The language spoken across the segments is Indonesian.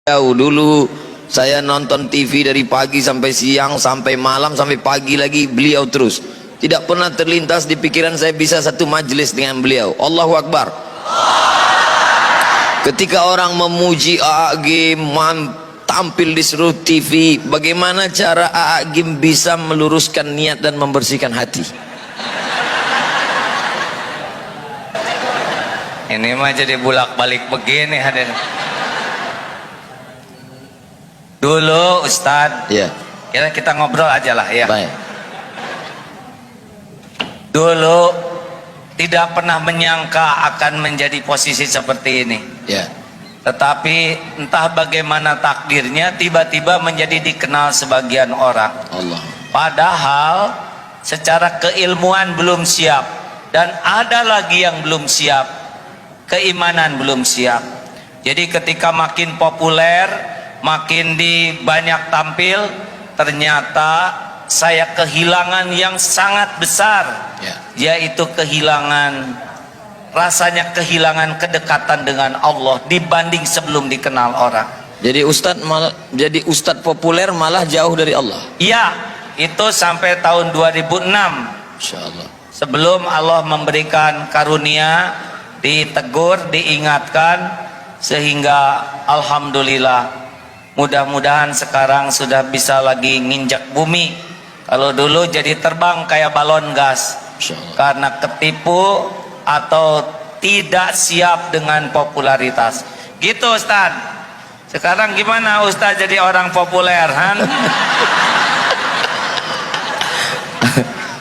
Dulu saya nonton TV dari pagi sampai siang, sampai malam, sampai pagi lagi beliau terus. Tidak pernah terlintas di pikiran saya bisa satu majelis dengan beliau. Allahu Akbar. Ketika orang memuji A.A.G tampil di seluruh TV, bagaimana cara A.A.G bisa meluruskan niat dan membersihkan hati? Ini mah jadi bulak-balik begini hadirin. Dulu Ustadz, Ya. kita ngobrol aja lah ya. Baik. Dulu tidak pernah menyangka akan menjadi posisi seperti ini. Ya. Tetapi entah bagaimana takdirnya tiba-tiba menjadi dikenal sebagian orang. Allah. Padahal secara keilmuan belum siap, dan ada lagi yang belum siap, keimanan belum siap. Jadi ketika makin populer, makin di banyak tampil, ternyata saya kehilangan yang sangat besar, yaitu rasanya kehilangan kedekatan dengan Allah dibanding sebelum dikenal orang. Jadi ustadz populer malah jauh dari Allah. Iya, itu sampai tahun 2006. Insyaallah. Sebelum Allah memberikan karunia, ditegur, diingatkan, sehingga alhamdulillah. Mudah-mudahan sekarang sudah bisa lagi nginjak bumi. Kalau dulu jadi terbang kayak balon gas karena ketipu atau tidak siap dengan popularitas. Gitu Ustaz. Sekarang gimana Ustaz jadi orang populer, Han?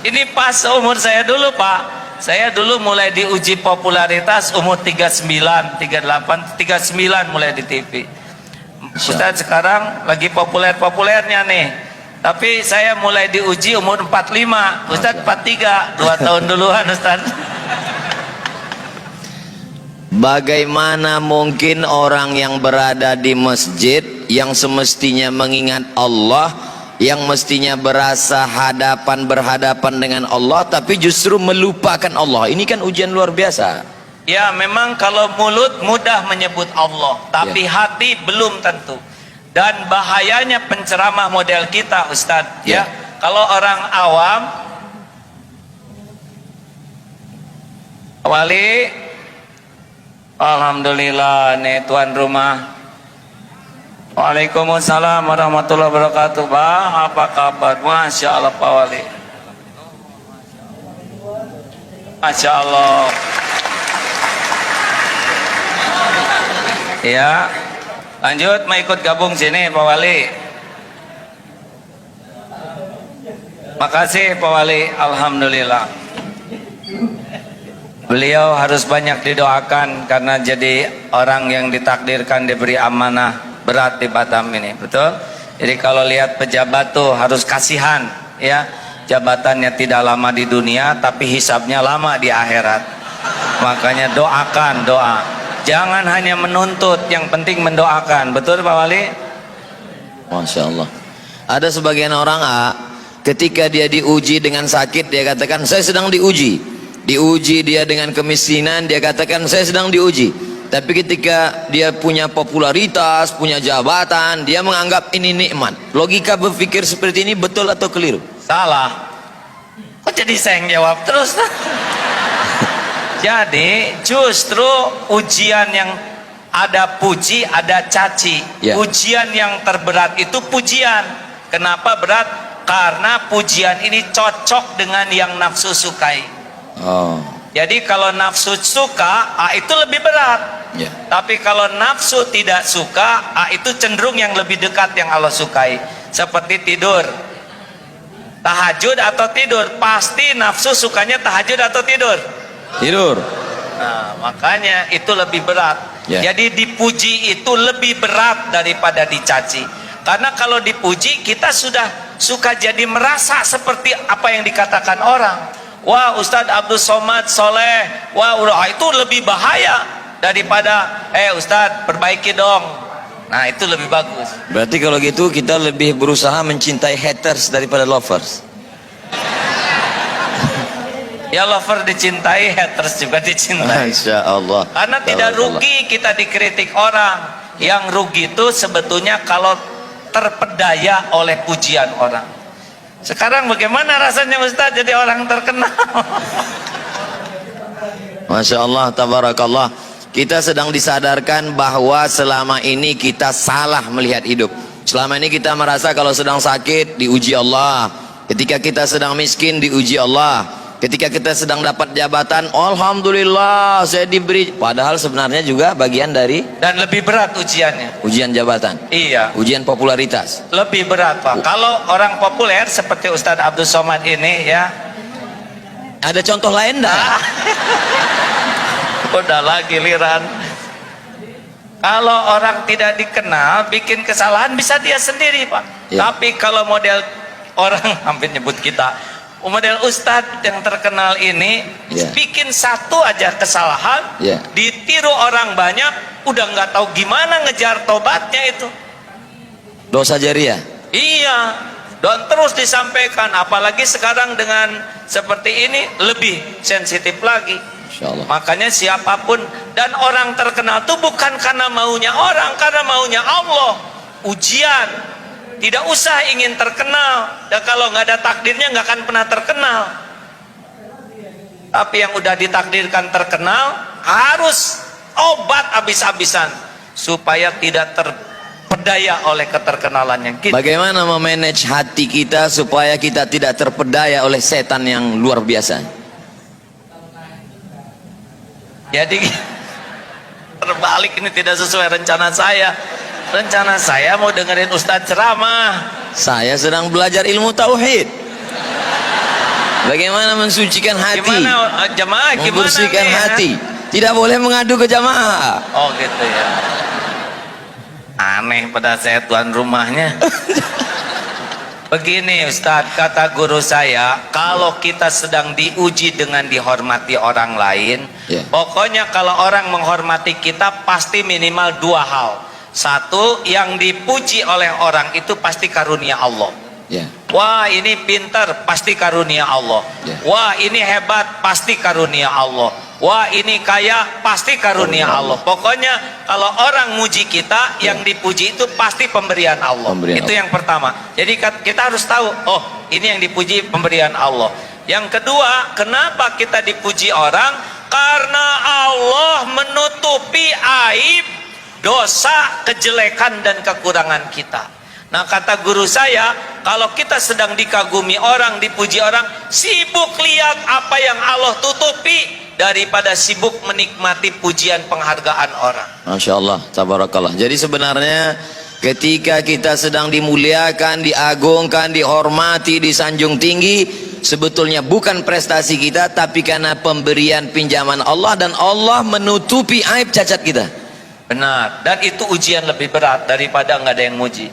Ini pas umur saya dulu, Pak. Saya dulu mulai diuji popularitas umur 39, 38, 39 mulai di TV. Ustaz sekarang lagi populer-populernya nih. Tapi saya mulai diuji umur 45, Ustaz 43, 2 tahun duluan Ustaz. Bagaimana mungkin orang yang berada di masjid, yang semestinya mengingat Allah, yang mestinya berhadapan dengan Allah, tapi justru melupakan Allah? Ini kan ujian luar biasa. Ya, memang kalau mulut mudah menyebut Allah, tapi hati belum tentu. Dan bahayanya penceramah model kita, Ustadz, ya. Kalau orang awam, Wali, alhamdulillah nih tuan rumah. Waalaikumsalam warahmatullahi wabarakatuh. Bang, apa kabar? Masya Allah Pak Wali. Masya Allah. Ya, lanjut mau ikut gabung sini Pak Wali. Makasih Pak Wali, alhamdulillah. Beliau harus banyak didoakan karena jadi orang yang ditakdirkan diberi amanah berat di Batam ini, betul? Jadi kalau lihat pejabat tuh harus kasihan, ya. Jabatannya tidak lama di dunia, tapi hisabnya lama di akhirat. Makanya doakan, doa. Jangan hanya menuntut, yang penting mendoakan. Betul Pak Wali? Masya Allah. Ada sebagian orang ketika dia diuji dengan sakit, dia katakan saya sedang diuji. Diuji dia dengan kemiskinan, dia katakan saya sedang diuji. Tapi ketika dia punya popularitas, punya jabatan, dia menganggap ini nikmat. Logika berpikir seperti ini betul atau keliru? Salah. Kok jadi saya yang jawab terus? Jadi justru ujian yang ada puji, ada caci. Ujian yang terberat itu pujian. Kenapa berat? Karena pujian ini cocok dengan yang nafsu sukai. Jadi kalau nafsu suka, itu lebih berat. Tapi kalau nafsu tidak suka, itu cenderung yang lebih dekat yang Allah sukai. Seperti tidur, tahajud atau tidur, pasti nafsu sukanya tahajud atau tidur? Tidur. Nah, makanya itu lebih berat. Jadi dipuji itu lebih berat daripada dicaci. Karena kalau dipuji kita sudah suka jadi merasa seperti apa yang dikatakan orang. Wah, Ustadz Abdul Somad soleh. Wah, itu lebih bahaya daripada Ustadz perbaiki dong. Nah, itu lebih bagus. Berarti kalau gitu kita lebih berusaha mencintai haters daripada lovers. Ya, lover dicintai, haters juga dicintai. Masya Allah. Karena tidak rugi kita dikritik orang. Yang rugi itu sebetulnya kalau terpedaya oleh pujian orang. Sekarang bagaimana rasanya Ustaz jadi orang terkenal? Masya Allah, tabarakallah. Kita sedang disadarkan bahwa selama ini kita salah melihat hidup. Selama ini kita merasa kalau sedang sakit diuji Allah, ketika kita sedang miskin diuji Allah, ketika kita sedang dapat jabatan, alhamdulillah saya diberi. Padahal sebenarnya juga bagian dari, Dan lebih berat ujiannya. ujian jabatan. Iya. Ujian popularitas. Lebih berat Pak. Kalau orang populer seperti Ustadz Abdul Somad ini ya. Ada contoh lain enggak? Udahlah giliran. Kalau orang tidak dikenal bikin kesalahan bisa dia sendiri Pak. Ya. Tapi kalau model orang hampir nyebut kita, model Ustadz yang terkenal ini Ya. bikin satu aja kesalahan, Ya. ditiru orang banyak, udah nggak tahu gimana ngejar tobatnya itu. Dosa jariah. Iya, dan terus disampaikan, apalagi sekarang dengan seperti ini lebih sensitif lagi. Insya Allah. Makanya siapapun, dan orang terkenal itu bukan karena maunya orang, karena maunya Allah. Ujian, tidak usah ingin terkenal, dan kalau nggak ada takdirnya nggak akan pernah terkenal. Tapi yang udah ditakdirkan terkenal harus obat habis-habisan supaya tidak terpedaya oleh keterkenalannya. Gitu. Bagaimana memanage hati kita supaya kita tidak terpedaya oleh setan yang luar biasa? Jadi terbalik, ini tidak sesuai rencana saya. Rencana saya mau dengerin Ustadz ceramah. Saya sedang belajar ilmu tauhid. Bagaimana mensucikan hati, Gimana jemaah? Gimana membersihkan nih, hati. Tidak boleh mengadu ke jamaah. Oh gitu ya. Aneh pada saya tuan rumahnya. Begini Ustadz, kata guru saya, kalau kita sedang diuji dengan dihormati orang lain, Ya. pokoknya kalau orang menghormati kita pasti minimal dua hal. Satu, yang dipuji oleh orang itu pasti karunia Allah. Ya. Wah ini pintar, pasti karunia Allah. Ya. Wah ini hebat, pasti karunia Allah. Wah ini kaya, pasti karunia Allah. Pokoknya kalau orang muji kita, yang dipuji itu pasti pemberian Allah. Pemberian Itu Allah. yang pertama. Jadi kita harus tahu, oh ini yang dipuji pemberian Allah. Yang kedua, kenapa kita dipuji orang? Karena Allah menutupi aib, dosa, kejelekan dan kekurangan kita. Nah kata guru saya, kalau kita sedang dikagumi orang, dipuji orang, sibuk lihat apa yang Allah tutupi daripada sibuk menikmati pujian penghargaan orang. Masya Allah, tabarakallah. Jadi sebenarnya ketika kita sedang dimuliakan, diagungkan, dihormati, disanjung tinggi, sebetulnya bukan prestasi kita, tapi karena pemberian pinjaman Allah, dan Allah menutupi aib cacat kita. Benar, dan itu ujian lebih berat daripada nggak ada yang muji.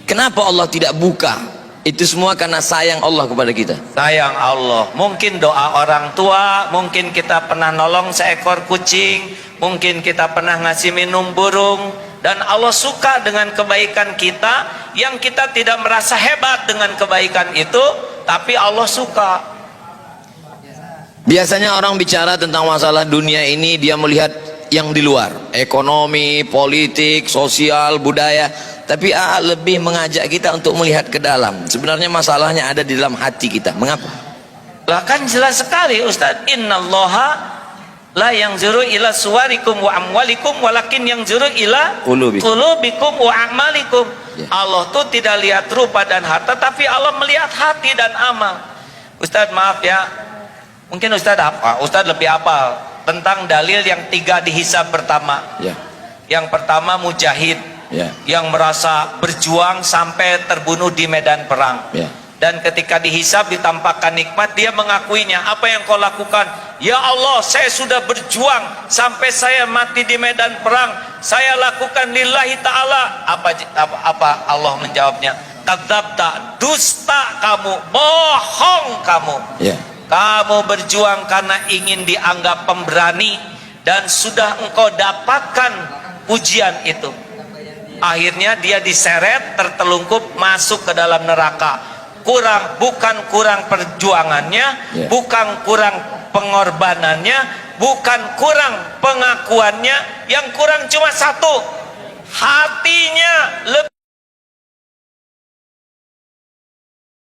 Kenapa Allah tidak buka? Itu semua karena sayang Allah kepada kita. Sayang Allah, mungkin doa orang tua, mungkin kita pernah nolong seekor kucing, mungkin kita pernah ngasih minum burung, dan Allah suka dengan kebaikan kita, yang kita tidak merasa hebat dengan kebaikan itu, tapi Allah suka. Biasanya orang bicara tentang masalah dunia ini, dia melihat yang di luar, ekonomi, politik, sosial, budaya. Tapi lebih mengajak kita untuk melihat ke dalam. Sebenarnya masalahnya ada di dalam hati kita. Mengapa? Lah kan jelas sekali Ustaz, innallaha la yanzuru ila suwarikum wa amwalikum walakin yanzuru ila qulubikum wa a'malikum. Ya. Allah tuh tidak lihat rupa dan harta, tapi Allah melihat hati dan amal. Ustaz maaf ya, mungkin Ustaz apa? Ustaz lebih hafal tentang dalil yang 3 dihisab pertama. Ya. Yang pertama mujahid, Ya. yang merasa berjuang sampai terbunuh di medan perang. Ya. Dan ketika dihisab, ditampakkan nikmat, dia mengakuinya. Apa yang kau lakukan? Ya Allah, saya sudah berjuang sampai saya mati di medan perang. Saya lakukan lillahi ta'ala. Apa Allah menjawabnya? Kadzabta, dusta kamu, bohong kamu. Ya. Kamu berjuang karena ingin dianggap pemberani, dan sudah engkau dapatkan pujian itu. Akhirnya dia diseret, tertelungkup, masuk ke dalam neraka. Bukan kurang perjuangannya, Yeah. bukan kurang pengorbanannya, bukan kurang pengakuannya, yang kurang cuma satu, hatinya lebih